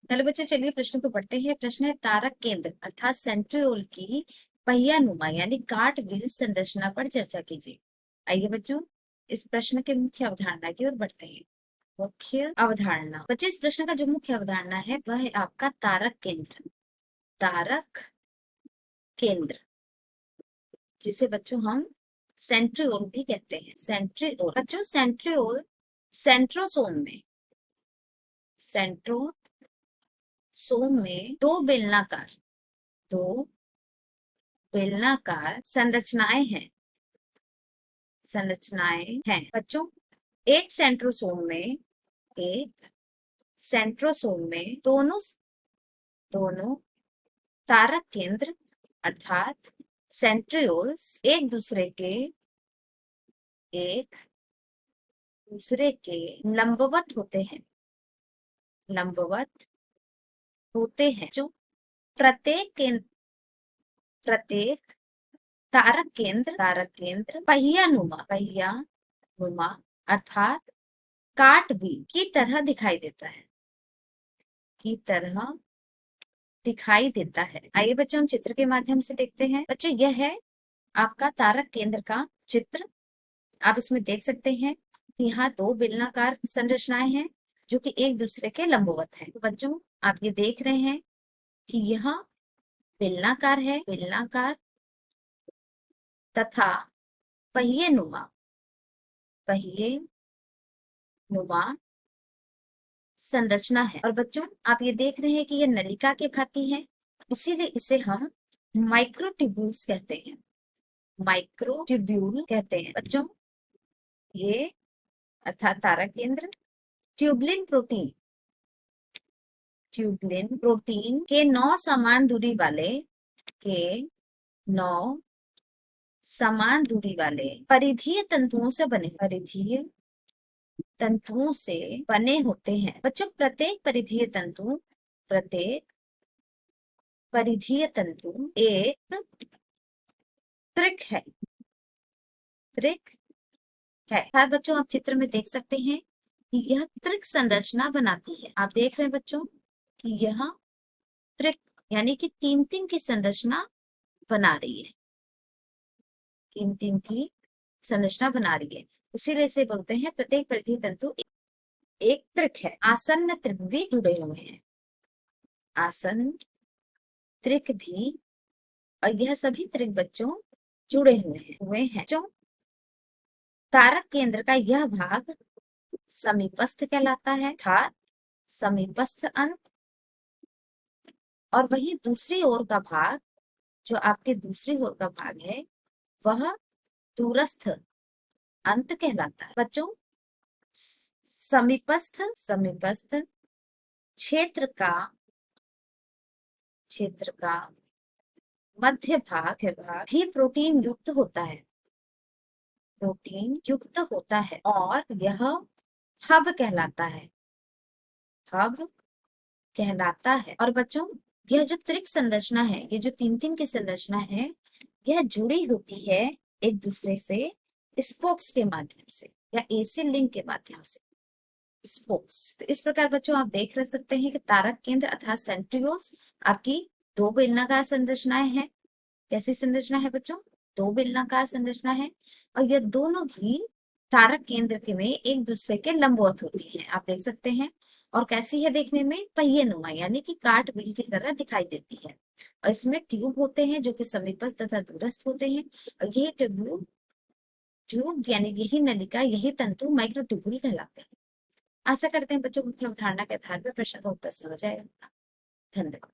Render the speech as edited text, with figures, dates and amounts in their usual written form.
चलो बच्चों, चलिए प्रश्न को पढ़ते हैं। प्रश्न है, तारक केंद्र अर्थात सेंट्रियोल की पहिया नुमा यानी कार्ट व्हील संरचना पर चर्चा कीजिए। आइए बच्चों, इस प्रश्न के मुख्य अवधारणा की ओर बढ़ते हैं। मुख्य अवधारणा बच्चों, इस प्रश्न का जो मुख्य अवधारणा है वह है आपका तारक केंद्र। तारक केंद्र, जिसे बच्चों हम सेंट्रियोल भी कहते हैं। सेंट्रियोल बच्चों, सेंट्रियोल सेंट्रोसोम में, सेंट्रोसोम में दो बेलनाकार संरचनाएं हैं बच्चों। एक सेंट्रोसोम में दोनों तारक केंद्र अर्थात सेंट्रियोल्स एक दूसरे के लंबवत होते हैं जो प्रत्येक तारक केंद्र पहिया नुमा अर्थात काट व्हील की तरह दिखाई देता है। आइए बच्चों, हम चित्र के माध्यम से देखते हैं। बच्चों, यह है आपका तारक केंद्र का चित्र। आप इसमें देख सकते हैं कि यहाँ दो बेलनाकार संरचनाएं हैं जो कि एक दूसरे के लंबवत है। तो बच्चों, आप ये देख रहे हैं कि यह बेलनाकार तथा पहिए नुमा संरचना है। और बच्चों, आप ये देख रहे हैं कि यह नलिका के भांति है, इसीलिए इसे हम माइक्रोट्यूब्यूल्स कहते हैं बच्चों। ये अर्थात तारक केंद्र ट्यूबलिन प्रोटीन के 9 समान दूरी वाले परिधीय तंतुओं से बने होते हैं बच्चों। प्रत्येक परिधीय तंतु एक त्रिक है। हाँ बच्चों, आप चित्र में देख सकते हैं कि यह त्रिक संरचना बनाती है। आप देख रहे हैं बच्चों कि यह त्रिक यानी कि 3-3 की संरचना बना रही है। 3-3 की संरचना बना रही है, इसीलिए इसे बोलते हैं प्रत्येक परिधीय तंतु एक त्रिक है। आसन्न त्रिक भी जुड़े हुए हैं, आसन्न त्रिक भी, और यह सभी त्रिक बच्चों जुड़े हुए हैं। जो तारक केंद्र का यह भाग समीपस्थ कहलाता है, अर्थात समीपस्थ अंत, और वही दूसरी ओर का भाग, जो आपके दूसरी ओर का भाग है, वह दूरस्थ अंत कहलाता है। बच्चों, समीपस्थ क्षेत्र का मध्य भाग भी प्रोटीन युक्त होता है और यह हब कहलाता है। और बच्चों, यह जो त्रिक संरचना है, ये जो 3-3 की संरचना है, यह जुड़ी होती है एक दूसरे से स्पोक्स के माध्यम से या एसी लिंक के माध्यम से। स्पोक्स, तो इस प्रकार बच्चों आप देख सकते हैं कि तारक केंद्र अर्थात सेंट्रियोल्स आपकी दो बेलनाकार संरचनाएं हैं। कैसी संरचना है बच्चों? दो बेलनाकार संरचना है, और यह दोनों ही तारक केंद्र के में एक दूसरे के लंबवत होती है। आप देख सकते हैं। और कैसी है देखने में? पहिए नुमा यानी कि कार्ट व्हील की तरह दिखाई देती है। और इसमें ट्यूब होते हैं जो कि समीपस्थ तथा दूरस्थ होते हैं, और यही ट्यूब यानी यही नलिका, यही तंतु माइक्रोट्यूब्यूल कहलाते हैं। आशा करते हैं बच्चों मुख्य अवधारणा के आधार पर प्रश्न का उत्तर समझ आएगा। धन्यवाद।